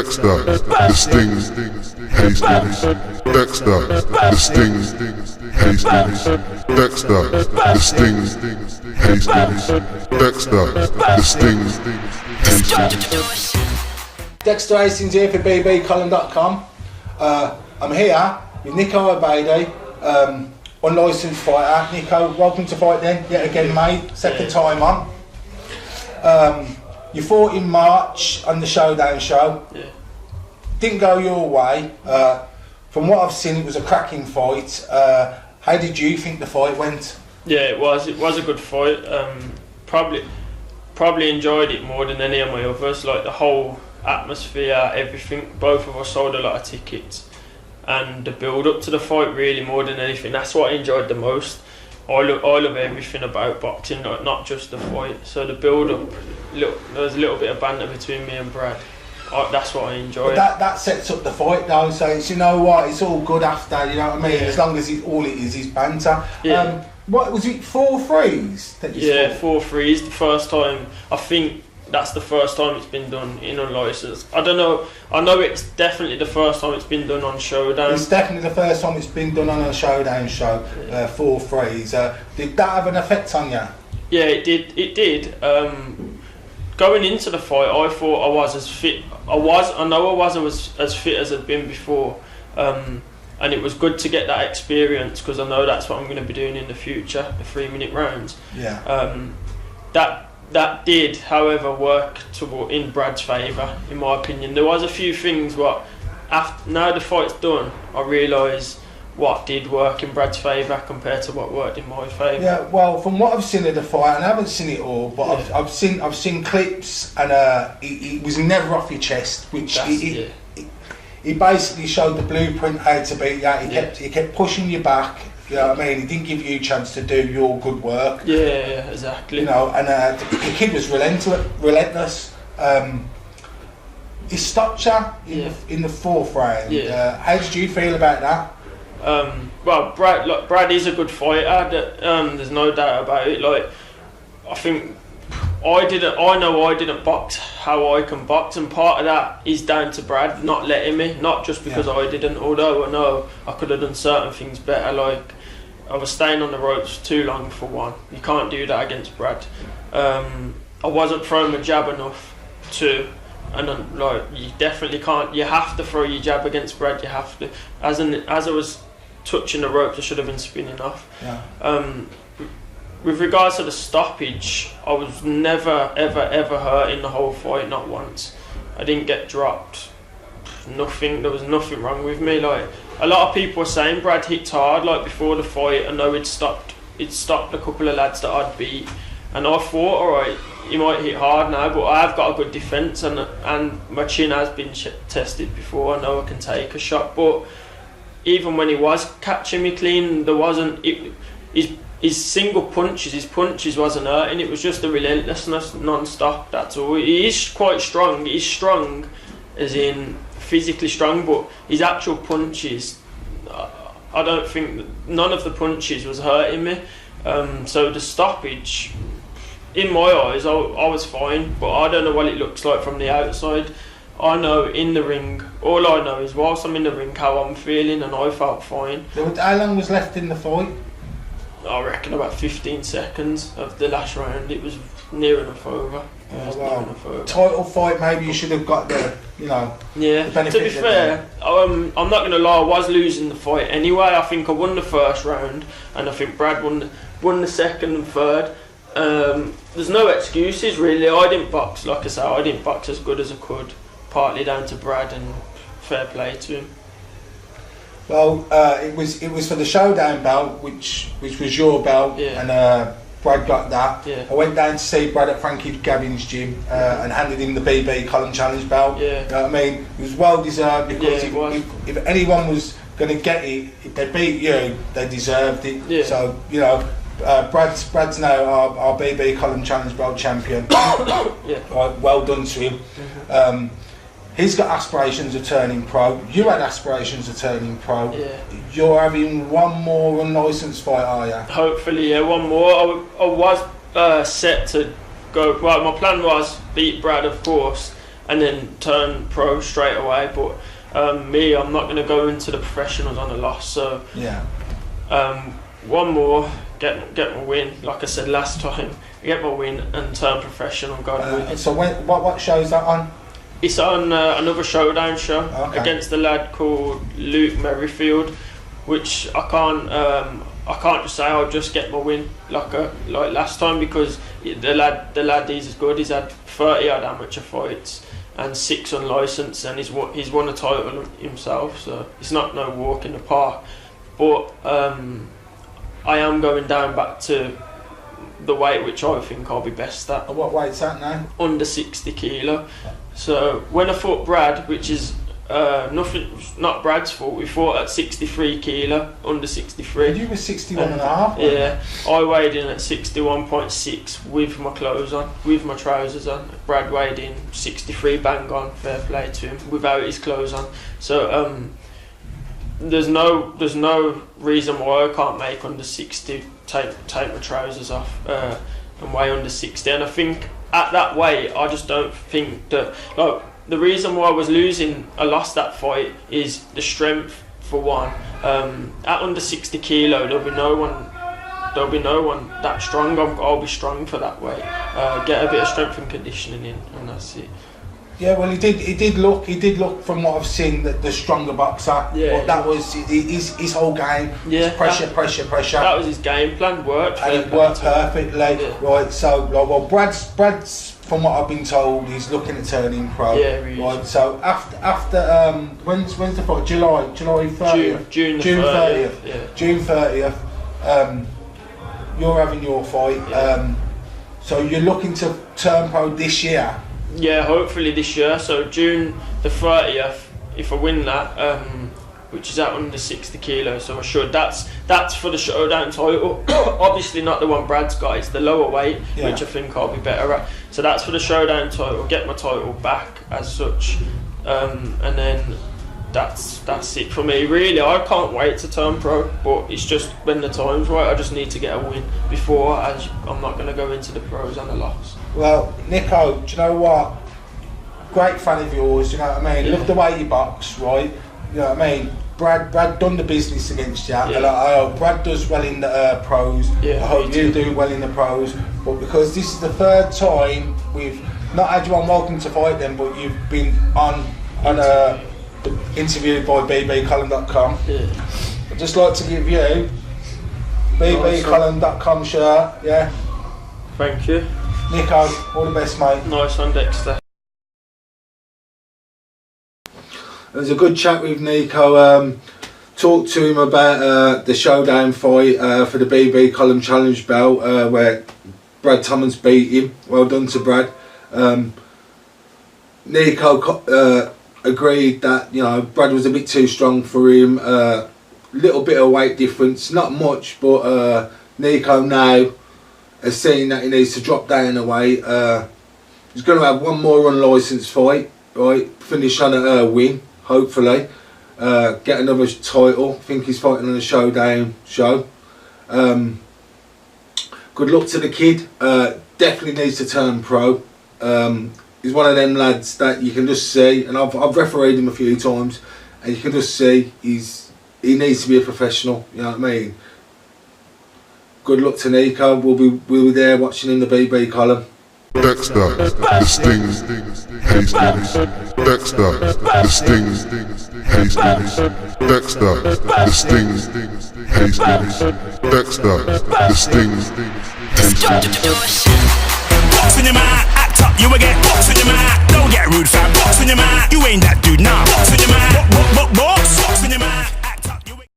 Dexter, the Sting, Hastings. Dexter, the Sting, Hastings. Dexter, the Sting, Hastings. Dexter, the Sting, Hastings. Dexter Hastings here for bbcolumn.com. I'm here with Nico Ogbeide, unlicensed fighter. Nico, welcome to Fightden yet again, mate. Second time on. You fought in March on the Showdown show. Yeah. Didn't go your way. From what I've seen, it was a cracking fight. How did you think the fight went? Yeah, it was a good fight. Probably enjoyed it more than any of my others. Like the whole atmosphere, everything. Both of us sold a lot of tickets, and the build up to the fight really more than anything. That's what I enjoyed the most. I love everything about boxing, like not just the fight. So the build up, there was a little bit of banter between me and Brad. That's what I enjoy. That sets up the fight though, so it's, you know what, it's all good after, you know what I mean? Yeah. As long as all it is banter. Yeah. What was it, 4 threes that you Yeah, fought? 4 threes. The first time, I think that's the first time it's been done in unlicensed. I don't know. I know it's definitely the first time it's been done on Showdown. It's definitely the first time it's been done on a Showdown show. 4 threes. Did that have an effect on you? Yeah, it did. It did. Going into the fight, I thought I was as fit. I know I was as fit as I'd been before, and it was good to get that experience because I know that's what I'm going to be doing in the future, the 3-minute rounds. Yeah. That did, however, work in Brad's favour, in my opinion. There was a few things what, now the fight's done, I realise what did work in Brad's favour compared to what worked in my favour. Yeah, well, from what I've seen of the fight, and I haven't seen it all, but Yeah. I've seen clips, and he was never off your chest, which he basically showed the blueprint how to beat you. He kept pushing you back. You know what I mean? He didn't give you a chance to do your good work. Yeah, exactly. You know, and the kid was relentless. He stopped you in the 4th round. Yeah. How did you feel about that? Well, Brad is a good fighter. There's no doubt about it. Like, I think I know I didn't box how I can box, and part of that is down to Brad not letting me. Not just because I didn't. Although I know I could have done certain things better. Like, I was staying on the ropes too long for one. You can't do that against Brad. I wasn't throwing my jab enough too. And then, like, you definitely can't. You have to throw your jab against Brad. You have to. As I was touching the ropes, I should have been spinning off. Yeah. With regards to the stoppage, I was never ever hurt in the whole fight. Not once. I didn't get dropped. Nothing. There was nothing wrong with me. Like, a lot of people were saying Brad hits hard. Like, before the fight, I know it stopped a couple of lads that I'd beat, and I thought, alright, he might hit hard now, but I have got a good defence, and my chin has been tested before. I know I can take a shot, but even when he was catching me clean, there wasn't. His single punches, his punches wasn't hurting. It was just the relentlessness, non-stop. That's all. He is quite strong. He's strong, as in physically strong, but his actual punches, I don't think none of the punches was hurting me. So the stoppage, in my eyes, I was fine, but I don't know what it looks like from the outside. I know in the ring, all I know is whilst I'm in the ring how I'm feeling, and I felt fine. How long was left in the fight? I reckon about 15 seconds of the last round. It was near enough over. Title fight, maybe you should have got the, you know. Yeah. The benefit. To be fair, I'm not going to lie. I was losing the fight anyway. I think I won the first round, and I think Brad won the second and third. There's no excuses really. I didn't box, like I say, I didn't box as good as I could. Partly down to Brad, and fair play to him. Well, it was for the Showdown belt, which was your belt, and Brad got that. Yeah. I went down to see Brad at Frankie Gavin's gym and handed him the BB Column Challenge belt. Yeah. You know what I mean? It was well deserved because if anyone was going to get it, if they beat you, they deserved it. Yeah. So, you know, Brad's now our BB Column Challenge belt champion. Well done to him. Mm-hmm. He's got aspirations of turning pro. You had aspirations of turning pro. Yeah. You're having one more unlicensed fight, are you? Hopefully, yeah, one more. I was set to go. Well, my plan was beat Brad, of course, and then turn pro straight away. But me, I'm not going to go into the professionals on a loss. So Yeah. One more, get my win. Like I said last time, get my win and turn professional. God willing. So what show's that on? It's on another showdown show against a lad called Luke Merrifield, which I can't just say I'll just get my win like last time, because the lad he's good. He's had 30 odd amateur fights and 6 unlicensed, and he's won a title himself. So it's not no walk in the park. But I am going down back to the weight which I think I'll be best at. What weight's that now? Under 60 kilo. So when I fought Brad, which is not Brad's fault, we fought at 63 kilo, under 63. You were 61 and a half. Yeah, I weighed in at 61.6 with my clothes on, with my trousers on. Brad weighed in 63 bang on, fair play to him, without his clothes on. So there's no reason why I can't make under 60, take my trousers off and weigh under 60. And I think at that weight, I just don't think that, like, the reason why I lost that fight is the strength for one. At under 60 kilo, there'll be no one that strong. I'll be strong for that weight. Get a bit of strength and conditioning in, and that's it. Yeah, well, he did look from what I've seen the stronger boxer. Yeah, but that was his whole game. Yeah, pressure. That was his game plan. Worked, and it worked perfectly. Yeah. Right, so well, Brad's from what I've been told, he's looking at turning pro. Yeah, really. Right, so after when's the fight? July 30th. June 30th. Yeah. June 30th. You're having your fight. Yeah. So you're looking to turn pro this year. Yeah, hopefully this year. So June the 30th, if I win that, which is at under 60 kilos, so I should. That's for the showdown title. Obviously not the one Brad's got. It's the lower weight, which I think I'll be better at. So that's for the showdown title. Get my title back as such, and then that's it for me. Really, I can't wait to turn pro. But it's just when the time's right. I just need to get a win before. I'm not going to go into the pros on a loss. Well, Nico, do you know what? Great fan of yours, you know what I mean? Yeah. Love the way you box, right? You know what I mean? Brad done the business against you. Yeah. And I hope Brad does well in the pros. Yeah, I hope me you too. do well in the pros. But because this is the third time we've not had you on Welcome to Fightden, but you've been on interviewed by bbcolumn.com. Yeah. I'd just like to give you bbcolumn.com shirt, yeah? Thank you. Nico, all the best, mate. Nice one, Dexter. It was a good chat with Nico. Talked to him about the showdown fight for the BB Column Challenge belt, where Brad Thomas beat him. Well done to Brad. Nico agreed that, you know, Brad was a bit too strong for him. Little bit of weight difference, not much, but Nico now has seen that he needs to drop down a weight. He's going to have one more unlicensed fight, right? Finish on a win, hopefully. Get another title. I think he's fighting on a showdown show. Good luck to the kid. Definitely needs to turn pro. He's one of them lads that you can just see, and I've refereed him a few times, and you can just see he needs to be a professional. You know what I mean? Good luck to Nico. We'll be there watching in the BB column. Dexter, the Sting, Hastings. Dexter, the Sting, Hastings. Dexter, the Sting, Hastings. Dexter, the Sting, Hastings. Box in your mind, act up, you will get box in your mind. Don't get rude, fam.